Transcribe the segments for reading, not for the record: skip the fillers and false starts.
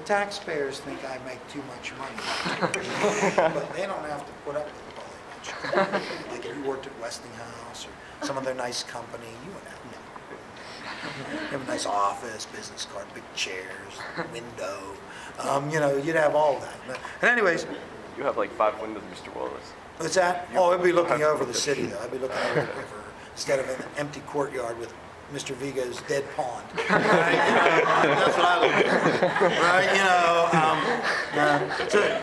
taxpayers think I make too much money. But they don't have to put up with it all they mention. Like if you worked at Westinghouse or some other nice company, you would have no. You have a nice office, business card, big chairs, window. You'd have all that. But anyways. You have like 5 windows, Mr. Wallace. What's that? Oh, I'd be looking over the city, though. I'd be looking over the river instead of an empty courtyard with Mr. Vigo's dead pond. Right? That's what I look for.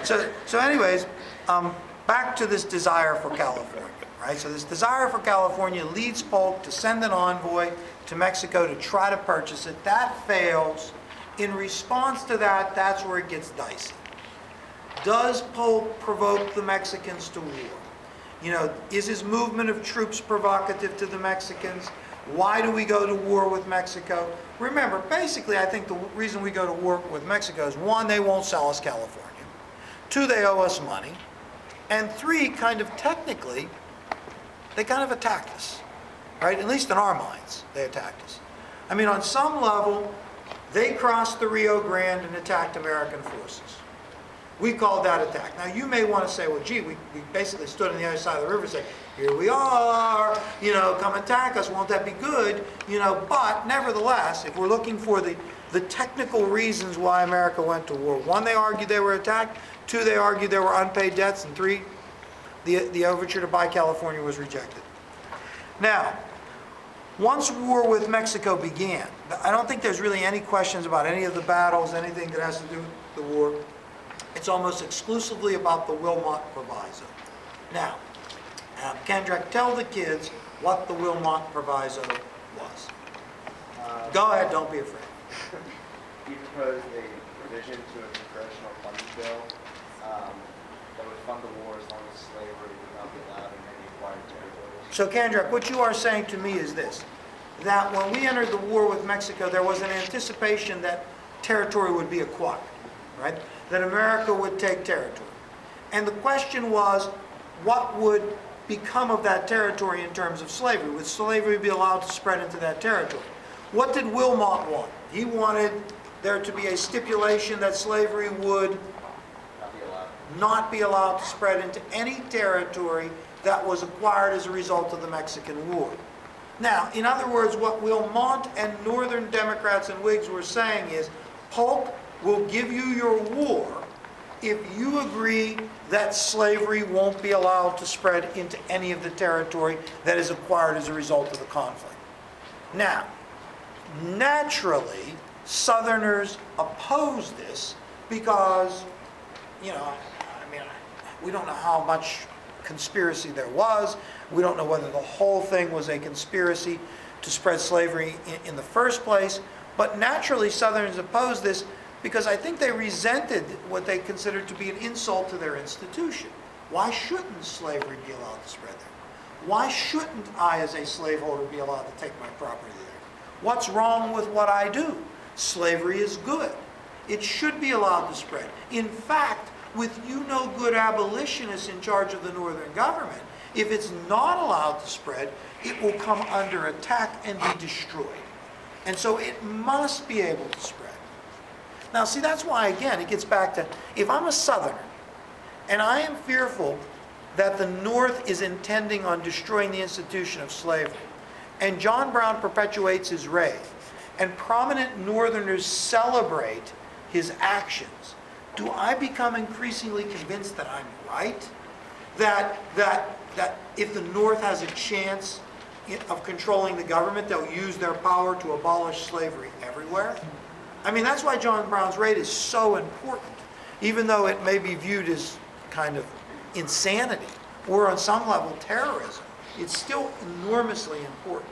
Right? So anyways, back to this desire for California. Right? So this desire for California leads Polk to send an envoy to Mexico to try to purchase it. That fails. In response to that, that's where it gets dicey. Does Polk provoke the Mexicans to war? Is his movement of troops provocative to the Mexicans? Why do we go to war with Mexico? Remember, basically, I think the reason we go to war with Mexico is 1, they won't sell us California. 2, they owe us money. And 3, technically, they kind of attacked us. Right? At least in our minds, they attacked us. On some level, they crossed the Rio Grande and attacked American forces. We called that attack. Now, you may want to say, well, gee, we basically stood on the other side of the river and said, here we are, come attack us, won't that be good? But nevertheless, if we're looking for the technical reasons why America went to war, 1, they argued they were attacked, 2, they argued there were unpaid debts, and 3, the overture to buy California was rejected. Now, once war with Mexico began, I don't think there's really any questions about any of the battles, anything that has to do with the war. It's almost exclusively about the Wilmot Proviso. Now, Kendrick, tell the kids what the Wilmot Proviso was. Go ahead, don't be afraid. He proposed a provision to a congressional funding bill that would fund the war as long as slavery would not be allowed in any acquired territories. So, Kendrick, what you are saying to me is this, that when we entered the war with Mexico, there was an anticipation that territory would be acquired, right? That America would take territory. And the question was, what would become of that territory in terms of slavery? Would slavery be allowed to spread into that territory? What did Wilmot want? He wanted there to be a stipulation that slavery would not be allowed to spread into any territory that was acquired as a result of the Mexican War. Now, in other words, what Wilmot and Northern Democrats and Whigs were saying is, Polk will give you your war if you agree that slavery won't be allowed to spread into any of the territory that is acquired as a result of the conflict. Now, naturally, Southerners oppose this because, we don't know how much conspiracy there was. We don't know whether the whole thing was a conspiracy to spread slavery in the first place. But naturally, Southerners opposed this because I think they resented what they considered to be an insult to their institution. Why shouldn't slavery be allowed to spread there? Why shouldn't I, as a slaveholder, be allowed to take my property there? What's wrong with what I do? Slavery is good. It should be allowed to spread. In fact, with good abolitionists in charge of the Northern government, if it's not allowed to spread, it will come under attack and be destroyed. And so it must be able to spread. Now, see, that's why, again, it gets back to, if I'm a Southerner, and I am fearful that the North is intending on destroying the institution of slavery, and John Brown perpetuates his reign, and prominent Northerners celebrate his actions, do I become increasingly convinced that I'm right? That if the North has a chance of controlling the government, they'll use their power to abolish slavery everywhere? That's why John Brown's raid is so important, even though it may be viewed as kind of insanity or on some level terrorism. It's still enormously important.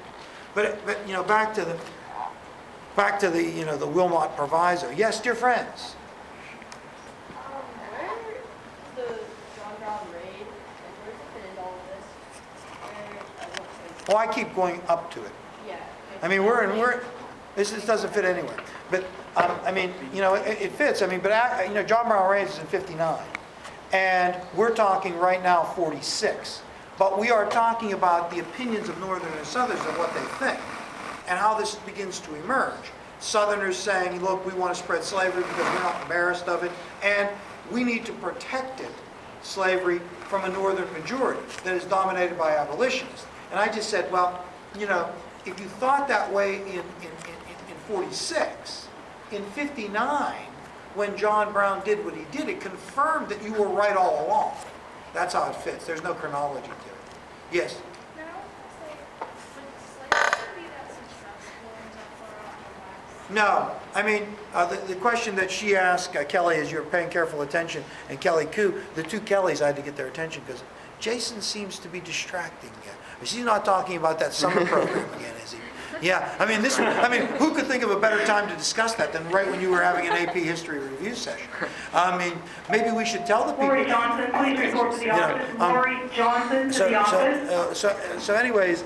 But back to the the Wilmot Proviso. Yes, dear friends. Where the John Brown raid, and where does it fit into all of this? Oh, I keep going up to it. Yeah. This doesn't fit anywhere. But it fits. But John Brown raids in '59, and we're talking right now 46. But we are talking about the opinions of Northern and Southerners of what they think, and how this begins to emerge. Southerners saying, look, we want to spread slavery because we're not embarrassed of it, and we need to protect it, slavery, from a northern majority that is dominated by abolitionists. And I just said, well, you know, if you thought that way in 46, in 59, when John Brown did what he did, it confirmed that you were right all along. That's how it fits. There's no chronology to it. Yes? Now, I was gonna say, would slavery be that successful and that far out in the No. West? I mean, the question that she asked, Kelly, as you're paying careful attention, and Kelly Koo, the two Kellys, I had to get their attention because Jason seems to be distracting again. She's not talking about that summer program again, is he? Yeah, I mean, who could think of a better time to discuss that than right when you were having an AP history review session? I mean, maybe we should tell the people. Lori Johnson, please report to the office. Lori Johnson to the office. So anyways,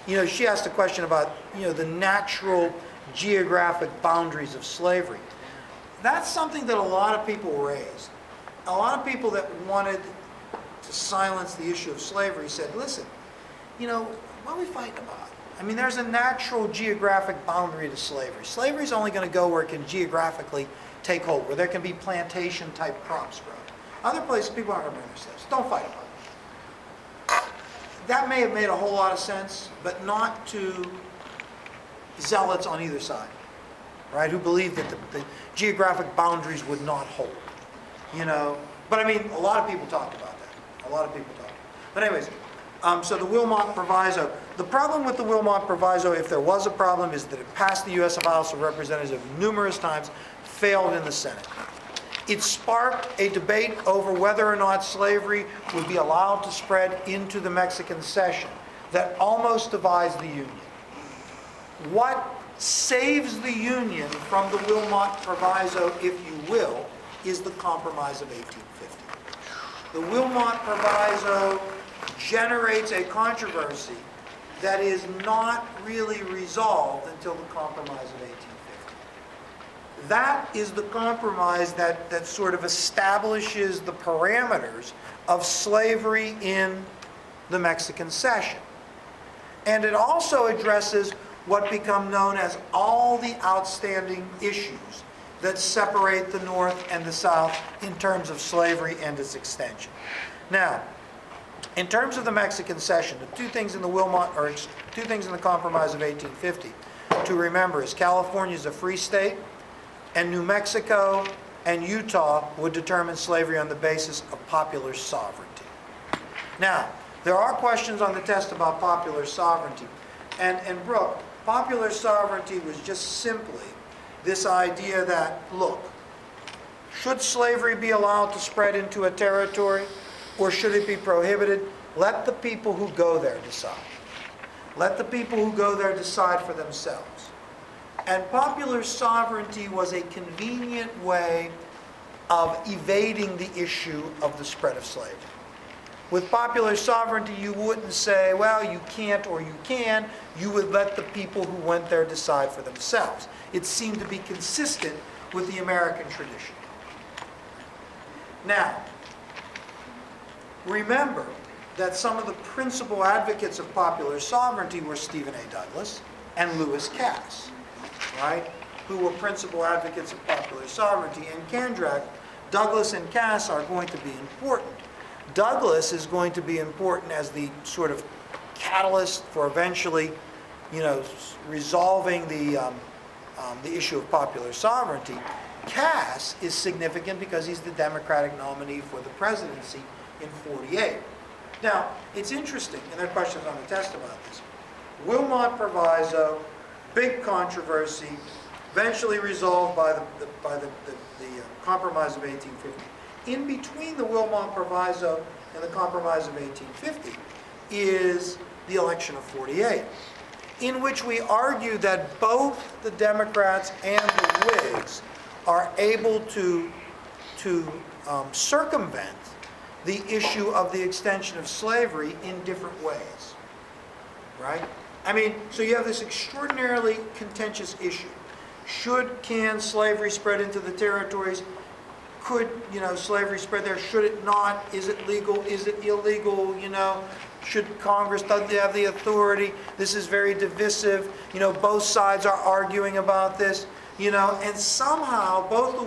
you know, she asked a question about, you know, the natural geographic boundaries of slavery. That's something that a lot of people raised. A lot of people that wanted to silence the issue of slavery said, listen, you know, what are we fighting about? I mean, there's a natural geographic boundary to slavery. Slavery is only going to go where it can geographically take hold, where there can be plantation-type crops grown. Other places, people aren't going to bring their slaves. Don't fight about it. That may have made a whole lot of sense, but not to zealots on either side, right, who believed that the geographic boundaries would not hold, you know. But I mean, a lot of people talked about that. A lot of people talked. But anyways, so the Wilmot Proviso. The problem with the Wilmot Proviso, if there was a problem, is that it passed the U.S. House of Representatives numerous times, failed in the Senate. It sparked a debate over whether or not slavery would be allowed to spread into the Mexican cession that almost divides the Union. What saves the Union from the Wilmot Proviso, if you will, is the Compromise of 1850. The Wilmot Proviso generates a controversy that is not really resolved until the Compromise of 1850. That is the compromise that sort of establishes the parameters of slavery in the Mexican cession. And it also addresses what become known as all the outstanding issues that separate the North and the South in terms of slavery and its extension. Now, in terms of the Mexican cession, the two things in the Compromise of 1850 to remember is California is a free state, and New Mexico and Utah would determine slavery on the basis of popular sovereignty. Now, there are questions on the test about popular sovereignty. And Brooke, popular sovereignty was just simply this idea that, look, should slavery be allowed to spread into a territory, or should it be prohibited? Let the people who go there decide. Let the people who go there decide for themselves. And popular sovereignty was a convenient way of evading the issue of the spread of slavery. With popular sovereignty, you wouldn't say, well, you can't or you can. You would let the people who went there decide for themselves. It seemed to be consistent with the American tradition. Now, remember that some of the principal advocates of popular sovereignty were Stephen A. Douglas and Lewis Cass, right? Who were principal advocates of popular sovereignty. And Kendrick, Douglas and Cass are going to be important. Douglas is going to be important as the sort of catalyst for eventually, you know, resolving the issue of popular sovereignty. Cass is significant because he's the Democratic nominee for the presidency in 48. Now, it's interesting, and there are questions on the test about this. Wilmot Proviso, big controversy, eventually resolved by the Compromise of 1850. In between the Wilmot Proviso and the Compromise of 1850 is the election of 48, in which we argue that both the Democrats and the Whigs are able to circumvent the issue of the extension of slavery in different ways, right? I mean, so you have this extraordinarily contentious issue. Can slavery spread into the territories? Could, you know, slavery spread there? Should it not? Is it legal? Is it illegal? You know, should Congress, doesn't have the authority, this is very divisive, both sides are arguing about this, and somehow both